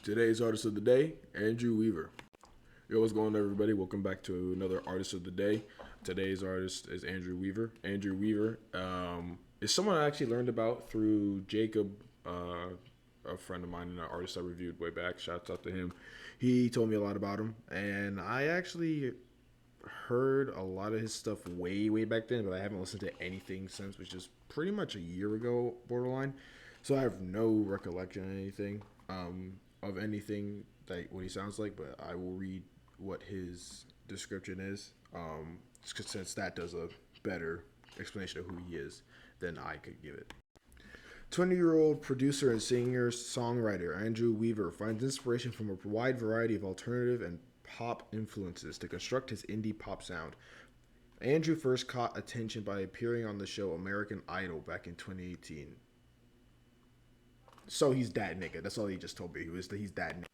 Today's artist of the day, Andrew Weaver. Yo, what's going on, everybody? Welcome back to another artist of the day. Today's artist is Andrew Weaver. Andrew Weaver is someone I actually learned about through Jacob, a friend of mine and an artist I reviewed way back. Shouts out to him. He told me a lot about him, and I actually heard a lot of his stuff way back then, but I haven't listened to anything since, which is pretty much a year ago, borderline. So I have no recollection of anything that what he sounds like, but I will read what his description is, since that does a better explanation of who he is than I could give it. 20-year-old producer and singer-songwriter Andrew Weaver finds inspiration from a wide variety of alternative and pop influences to construct his indie pop sound. Andrew first caught attention by appearing on the show American Idol back in 2018. So he's that nigga. That's all he just told me. He's that nigga.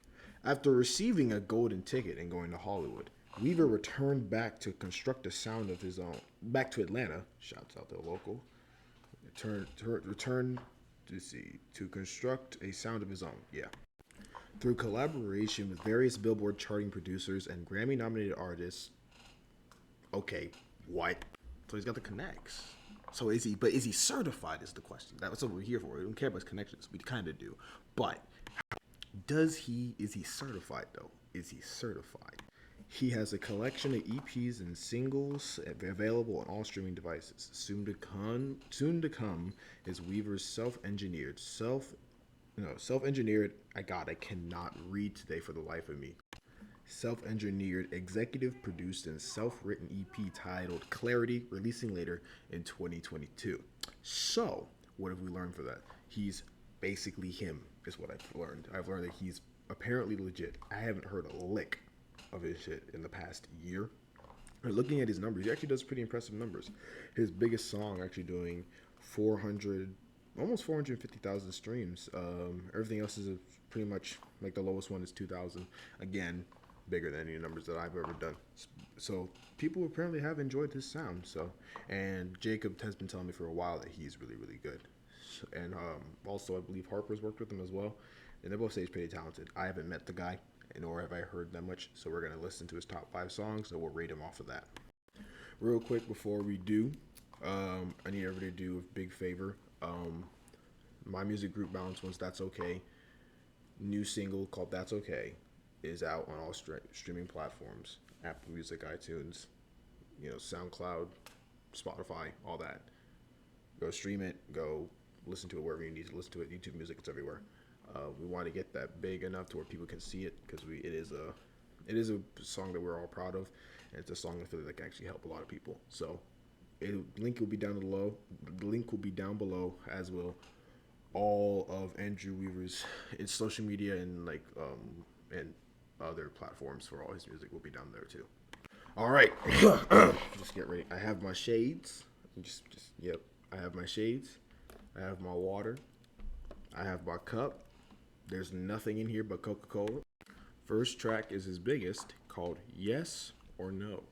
After receiving a golden ticket and going to Hollywood, Weaver returned back to construct a sound of his own. Back to Atlanta. Shouts out to the local. Returned to construct a sound of his own. Yeah. Through collaboration with various Billboard charting producers and Grammy-nominated artists. Okay, what? So he's got the connects. So is he certified is the question. That's what we're here for. We don't care about his connections. We kind of do. But is he certified though? Is he certified? He has a collection of EPs and singles available on all streaming devices. Soon to come is Weaver's self-engineered. I cannot read today for the life of me. Self-engineered, executive produced, and self-written EP titled Clarity, releasing later in 2022. So, what have we learned for that? He's basically him, is what I've learned. I've learned that he's apparently legit. I haven't heard a lick of his shit in the past year. And looking at his numbers, he actually does pretty impressive numbers. His biggest song actually doing almost 450,000 streams. Everything else is pretty much like the lowest one is 2,000. Again, bigger than any numbers that I've ever done. So people apparently have enjoyed his sound. And Jacob has been telling me for a while that he's really good. And also I believe Harper's worked with him as well. And they both say he's pretty talented. I haven't met the guy, nor have I heard that much. So we're gonna listen to his top 5 songs, and we'll rate him off of that. Real quick before we do, I need everybody to do a big favor. My music group Balance Ones, That's Okay. New single called That's Okay is out on all streaming platforms. Apple Music, iTunes, SoundCloud, Spotify, all that. Go stream it. Go listen to it wherever you need to listen to it. YouTube Music, it's everywhere. We want to get that big enough to where people can see it, because it is a song that we're all proud of, and it's a song that can actually help a lot of people. So link will be down below. The link will be down below, as will all of Andrew Weaver's social media and and other platforms for all his music will be down there too. All right, just get ready. I have my shades. Yep. I have my shades. I have my water. I have my cup. There's nothing in here but Coca-Cola. First track is his biggest, called Yes or No.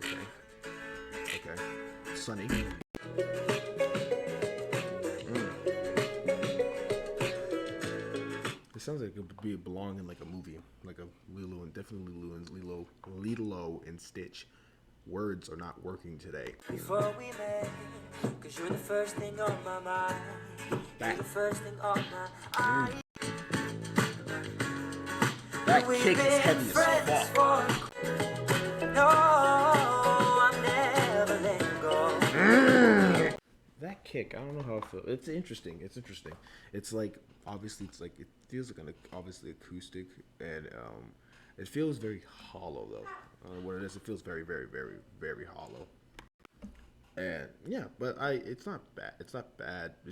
Okay. Sunny. It sounds like it would belong in like a movie, like a Lilo and Stitch. Words are not working today. Before we met, 'cause you're the first thing on my mind. You're the first thing on my mind. That kick is heavy as fuck. No, I'm never letting go. That kick, I don't know how it feels. It's interesting. It's like, obviously, it feels like obviously acoustic, and it feels very hollow though. I don't know what it is. It feels very hollow. And yeah, but it's not bad. It's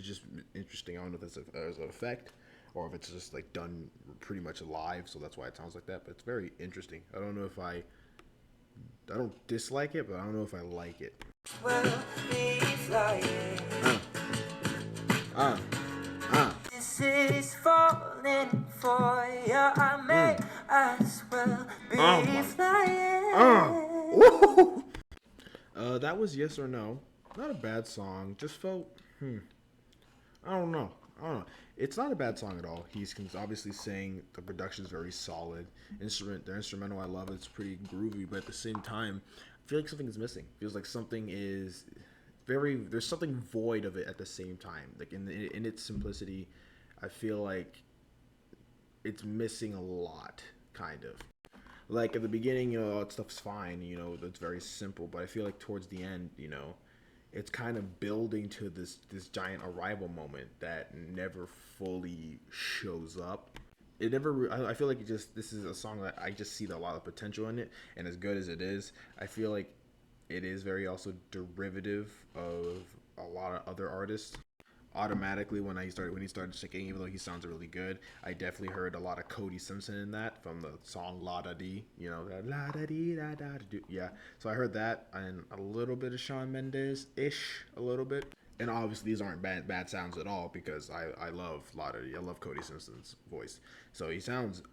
just interesting. I don't know if there's an effect, or if it's just like done pretty much live, so that's why it sounds like that. But it's very interesting. I don't know if I don't dislike it, but I don't know if I like it. Well, This is falling for you. I may as well be flying. That was Yes or No. Not a bad song. Just felt, I don't know. I It's not a bad song at all. He's can obviously sing. The production is very solid. The instrumental, I love it. It's pretty groovy, but at the same time, I feel like something is missing. Feels like something is very. There's something void of it at the same time. Like in its simplicity, I feel like it's missing a lot, kind of. Like at the beginning, all that stuff's fine. That's very simple. But I feel like towards the end, it's kind of building to this giant arrival moment that never fully shows up. It never. I feel like this is a song that I just see a lot of potential in it, and as good as it is, I feel like it is very also derivative of a lot of other artists. Automatically, when he started singing, even though he sounds really good, I definitely heard a lot of Cody Simpson in that from the song La Da Dee. That La Da Dee Da Da Da. Yeah, so I heard that and a little bit of Shawn Mendes ish, a little bit. And obviously these aren't bad sounds at all because I love La Da Dee. I love Cody Simpson's voice. So he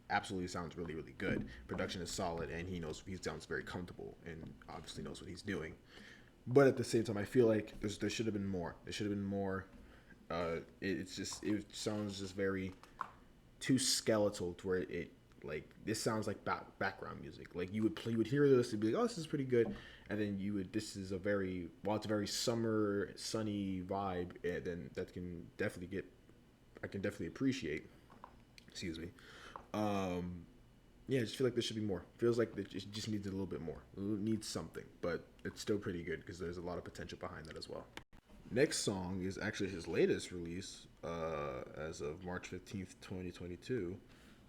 absolutely sounds really really good. Production is solid and he sounds very comfortable and obviously knows what he's doing. But at the same time, I feel like there should have been more. There should have been more. It sounds just very too skeletal to where like this sounds like background music. Like you would hear this and be like, oh, this is pretty good, and then this is it's a very summer sunny vibe, and then I can definitely appreciate. Excuse me. Yeah, I just feel like there should be more. Feels like it just needs a little bit more. It needs something, but it's still pretty good because there's a lot of potential behind that as well. Next song is actually his latest release as of March 15th, 2022,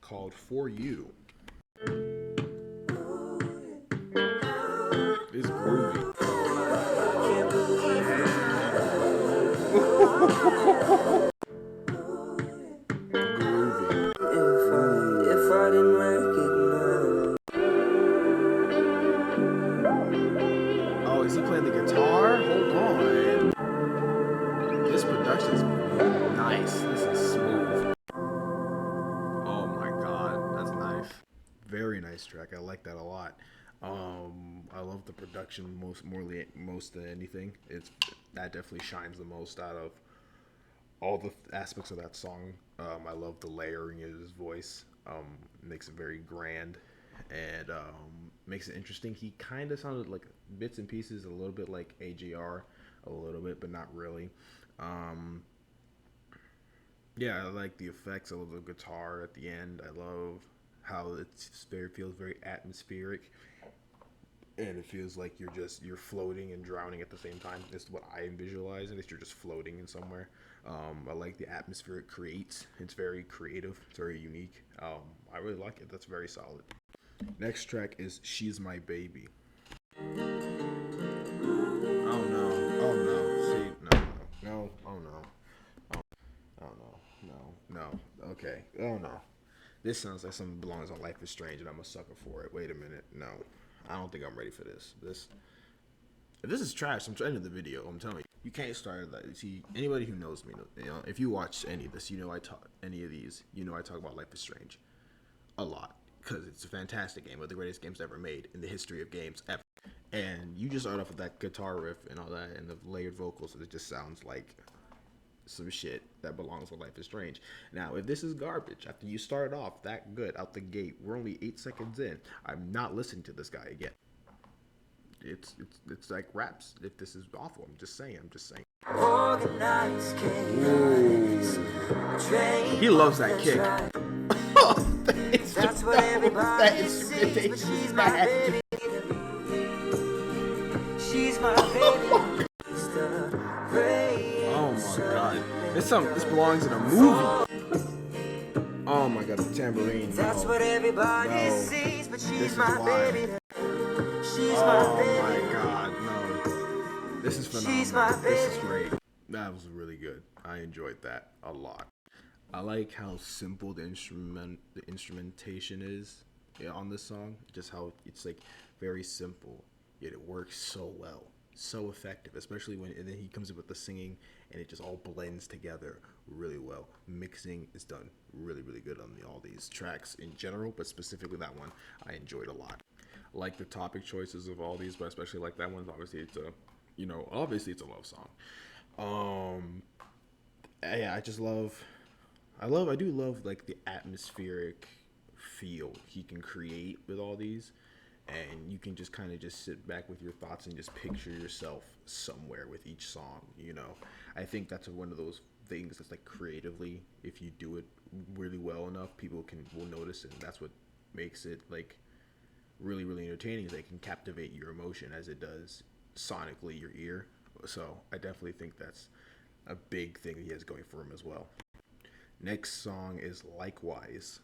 called For You. It's groovy. Groovy. If I didn't recognize. Oh, is he playing the guitar? Hold on. This production is nice. This is smooth. Oh my god, that's nice. Very nice track. I like that a lot. I love the production most than anything. That definitely shines the most out of all the aspects of that song. I love the layering of his voice. Makes it very grand and makes it interesting. He kind of sounded like bits and pieces, a little bit like AJR, a little bit, but not really. Um, yeah, I like the effects. I love the guitar at the end. I love how feels very atmospheric, and it feels like you're floating and drowning at the same time. That's what I am visualizing. That you're just floating in somewhere. I like the atmosphere it creates. It's very creative. It's very unique. I really like it. That's very solid. Next track is "She's My Baby." Oh no! Oh no! See, no! Oh no! Oh no! No! Okay! Oh no! This sounds like something belongs on Life is Strange, and I'm a sucker for it. Wait a minute! No, I don't think I'm ready for this. If this is trash, I'm trying to the video. I'm telling you, you can't start it like. See, anybody who knows me, if you watch any of this, I talk any of these. I talk about Life is Strange a lot because it's a fantastic game, one of the greatest games ever made in the history of games ever. And you just start off with that guitar riff and all that, and the layered vocals. It just sounds like some shit that belongs with Life is Strange. Now, if this is garbage, after you started off that good out the gate, we're only 8 seconds in. I'm not listening to this guy again. It's like raps. If this is awful, I'm just saying. He loves that kick. That's what everybody sees, she's my baby. She's my baby. Oh my god. This belongs in a movie. Oh my god, the tambourine. That's what everybody sees, but she's my baby. She's my baby. Oh my god, no. This is phenomenal. This is great. That was really good. I enjoyed that a lot. I like how simple the instrumentation is on this song. Just how it's like very simple, yet it works so well, so effective. Especially and then he comes in with the singing, and it just all blends together really well. Mixing is done really really good on all these tracks in general, but specifically that one I enjoyed a lot. I like the topic choices of all these, but especially like that one. Obviously it's a love song. Yeah, I just love I do love like the atmospheric feel he can create with all these, and you can just kind of just sit back with your thoughts and just picture yourself somewhere with each song. I think that's one of those things that's like creatively, if you do it really well enough, people can will notice it, and that's what makes it like really really entertaining. Is they can captivate your emotion as it does sonically your ear. So I definitely think that's a big thing that he has going for him as well. Next song is Likewise.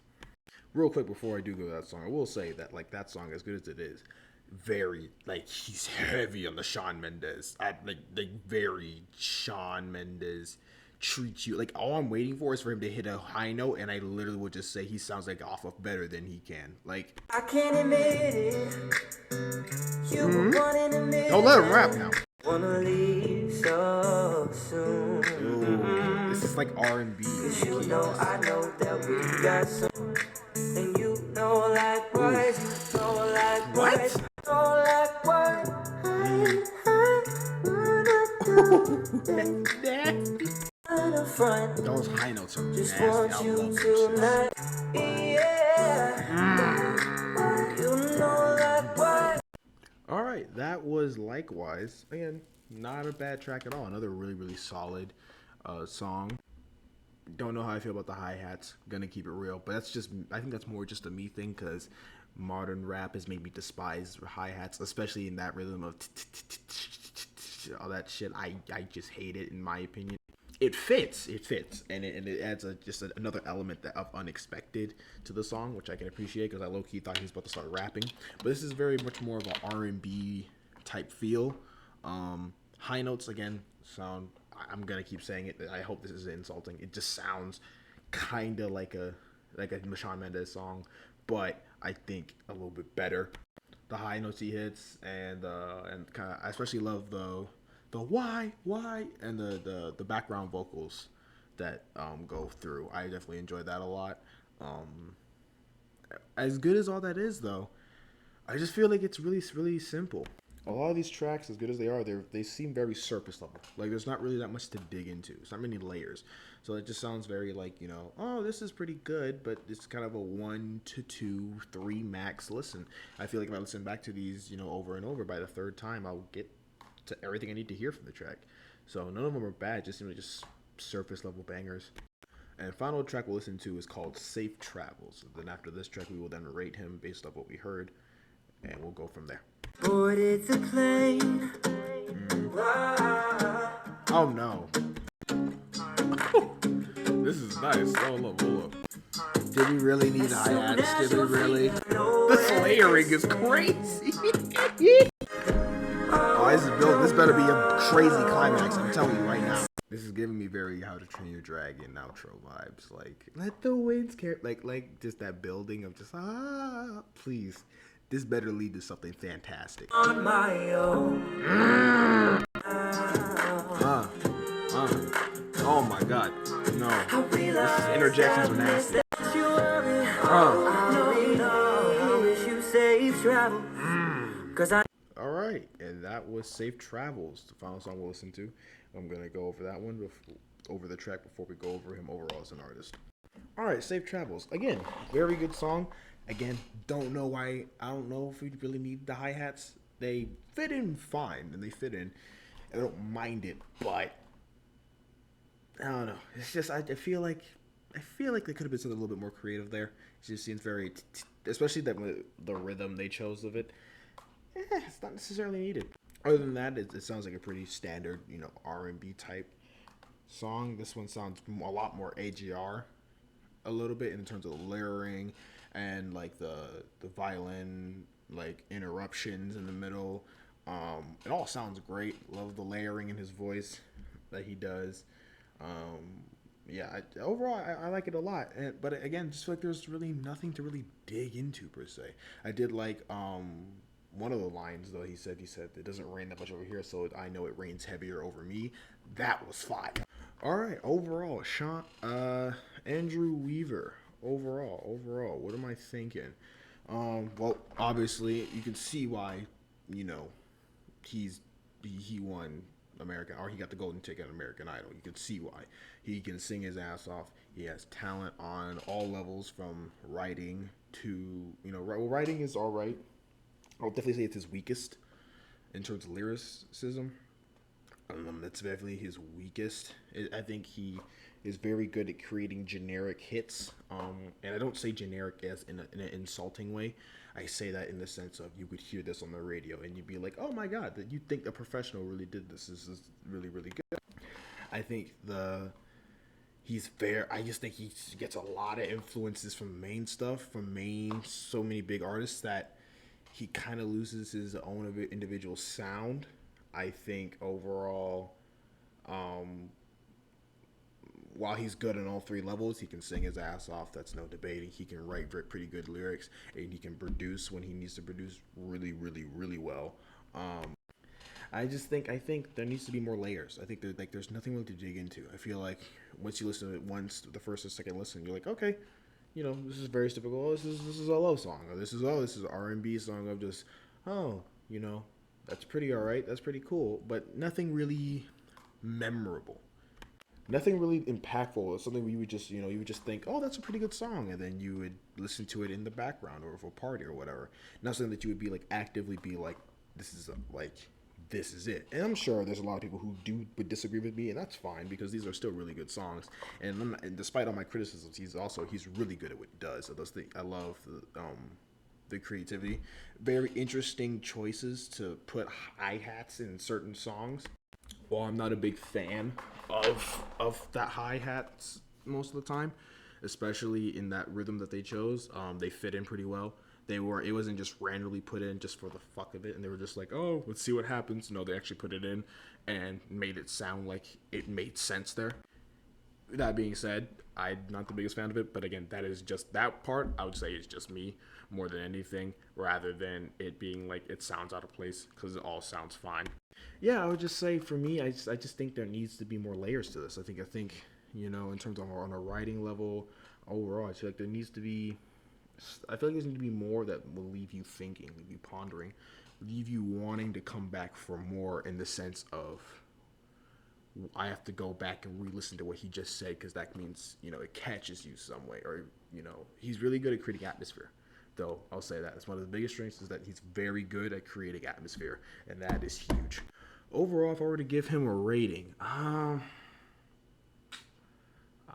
Real quick before I do go to that song, I will say that like that song, as good as it is, very like he's heavy on the Shawn Mendes. Like very Shawn Mendes treats you like all I'm waiting for is for him to hit a high note, and I literally would just say he sounds like off of better than he can. Like I can't admit it. You were one in a million. Don't let him rap now. Wanna leave so soon. Ooh, this is like R&B. Cause you know I know that we got some. And you know likewise. You know likewise. What? You know likewise. Those high notes are just nasty. Want you tonight. Yeah. You know likewise. All right, that was Likewise. Again, not a bad track at all. Another really, really solid song. Don't know how I feel about the hi-hats. Gonna keep it real, but I think that's more just a me thing, because modern rap has made me despise hi-hats, especially in that rhythm of all that shit. I just hate it, in my opinion. It fits, and it adds another element of unexpected to the song, which I can appreciate, because I low-key thought he was about to start rapping. But this is very much more of an R&B type feel. High notes again sound. I'm gonna keep saying it. I hope this isn't insulting. It just sounds kind of like a Shawn Mendes song, but I think a little bit better. The high notes he hits, and kind of, I especially love the why and the background vocals that go through. I definitely enjoyed that a lot. As good as all that is, though, I just feel like it's really really simple. A lot of these tracks, as good as they are, they seem very surface level. Like there's not really that much to dig into. It's not many layers. So it just sounds very like, oh, this is pretty good, but it's kind of a 1 to 2, 3 max listen. I feel like if I listen back to these, over and over, by the third time, I'll get to everything I need to hear from the track. So none of them are bad, just seem like just surface level bangers. And final track we'll listen to is called Safe Travels. Then after this track, we will then rate him based off what we heard, and we'll go from there. Boarded the plane. Oh no. This is nice. Hold up. Did we really need hi-hats? Did we really? This layering is crazy. This better be a crazy climax, I'm telling you right now. This is giving me very How to Train Your Dragon outro vibes. Like, let the winds carry, like just that building of just, please. This better lead to something fantastic. On my own. Oh my god. No. This interjections are nasty. Alright, and that was Safe Travels, the final song we'll listen to. I'm going to go over that one, over the track, before we go over him overall as an artist. Alright, Safe Travels. Again, very good song. Again, don't know why. I don't know if we really need the hi-hats. They fit in fine, and they fit in. I don't mind it, but I don't know. It's just I feel like they could have been something a little bit more creative there. It just seems very, especially that the rhythm they chose of it. It's not necessarily needed. Other than that, it sounds like a pretty standard, R&B type song. This one sounds a lot more AGR, a little bit in terms of layering and like the violin like interruptions in the middle. It all sounds great. Love the layering in his voice that he does. Overall I like it a lot. But again, just feel like there's really nothing to really dig into per se. I did like one of the lines though. He said it doesn't rain that much over here, so I know it rains heavier over me. That was fire. All right, overall, Andrew Weaver. Overall, what am I thinking? Well, obviously, you can see why, he won American, or he got the golden ticket on American Idol. You could see why. He can sing his ass off. He has talent on all levels, from writing to, writing is all right. I'll definitely say it's his weakest in terms of lyricism. That's definitely his weakest. I think he is very good at creating generic hits. And I don't say generic as in an insulting way. I say that in the sense of you would hear this on the radio and you'd be like, oh my God, that you think a professional really did this. This is really, really good. I think he's fair. I just think he gets a lot of influences from main stuff, so many big artists that he kind of loses his own individual sound. I think overall, while he's good on all three levels, he can sing his ass off. That's no debating. He can write pretty good lyrics, and he can produce when he needs to produce really, really, really well. I think there needs to be more layers. I think there's nothing really to dig into. I feel like once you listen to it once, the first or second listen, you're like, okay, this is very typical. Oh, this is a love song, or this is an R&B song of just, oh, that's pretty all right. That's pretty cool, but nothing really memorable. Nothing really impactful. It's something where you would just think, oh, that's a pretty good song, and then you would listen to it in the background or for a party or whatever. Not something that you would be like actively be like, this is it. And I'm sure there's a lot of people who would disagree with me, and that's fine because these are still really good songs. And despite all my criticisms, he's really good at what he does. So I love the creativity. Very interesting choices to put hi-hats in certain songs. While I'm not a big fan of that hi-hats most of the time, especially in that rhythm that they chose, they fit in pretty well. It wasn't just randomly put in just for the fuck of it, and they were just like, oh, let's see what happens. No, they actually put it in and made it sound like it made sense there. That being said, I'm not the biggest fan of it, but again, that part I would say is just me more than anything, rather than it being like it sounds out of place, because it all sounds fine. Yeah, I would just say for me, I just think there needs to be more layers to this. I think in terms of on a writing level, overall, I feel like there needs to be. I feel like there's need to be more that will leave you thinking, leave you pondering, leave you wanting to come back for more, in the sense of I have to go back and re-listen to what he just said, because that means it catches you some way, or he's really good at creating atmosphere. Though I'll say that it's one of the biggest strengths is that he's very good at creating atmosphere, and that is huge. Overall, if I were to give him a rating, I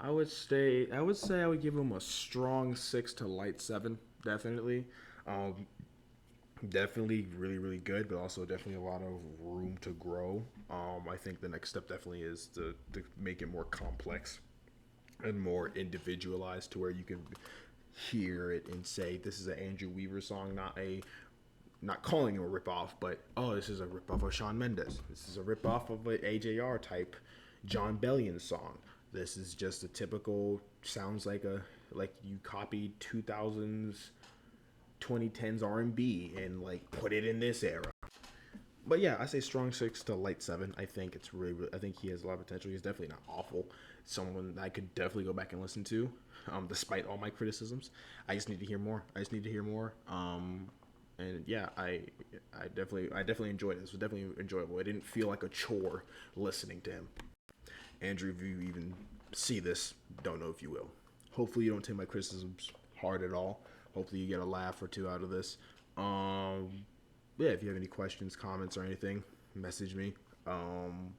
would say I would give him a strong 6 to light 7, definitely. Definitely really, really good, but also definitely a lot of room to grow. I think the next step definitely is to make it more complex and more individualized, to where you can hear it and say this is an Andrew Weaver song, not calling him a ripoff, but this is a ripoff of Shawn Mendes. This is a ripoff of an AJR type John Bellion song. This is just a typical, sounds like you copied 2000s 2010s R&B and like put it in this era. But yeah, I say strong 6 to light 7. I think it's really, I think he has a lot of potential. He's definitely not awful. Someone I could definitely go back and listen to, despite all my criticisms. I just need to hear more. And yeah, I definitely enjoyed it. This was definitely enjoyable. It didn't feel like a chore listening to him. Andrew, if you even see this, don't know if you will. Hopefully you don't take my criticisms hard at all. Hopefully you get a laugh or two out of this. Yeah, if you have any questions, comments, or anything, message me. And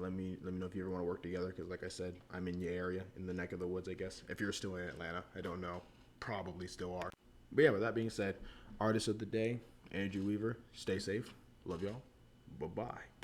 let me know if you ever want to work together, because like I said, I'm in your area, in the neck of the woods, I guess. If you're still in Atlanta, I don't know. Probably still are. But yeah, with that being said, artist of the day, Andrew Weaver. Stay safe. Love y'all. Bye-bye.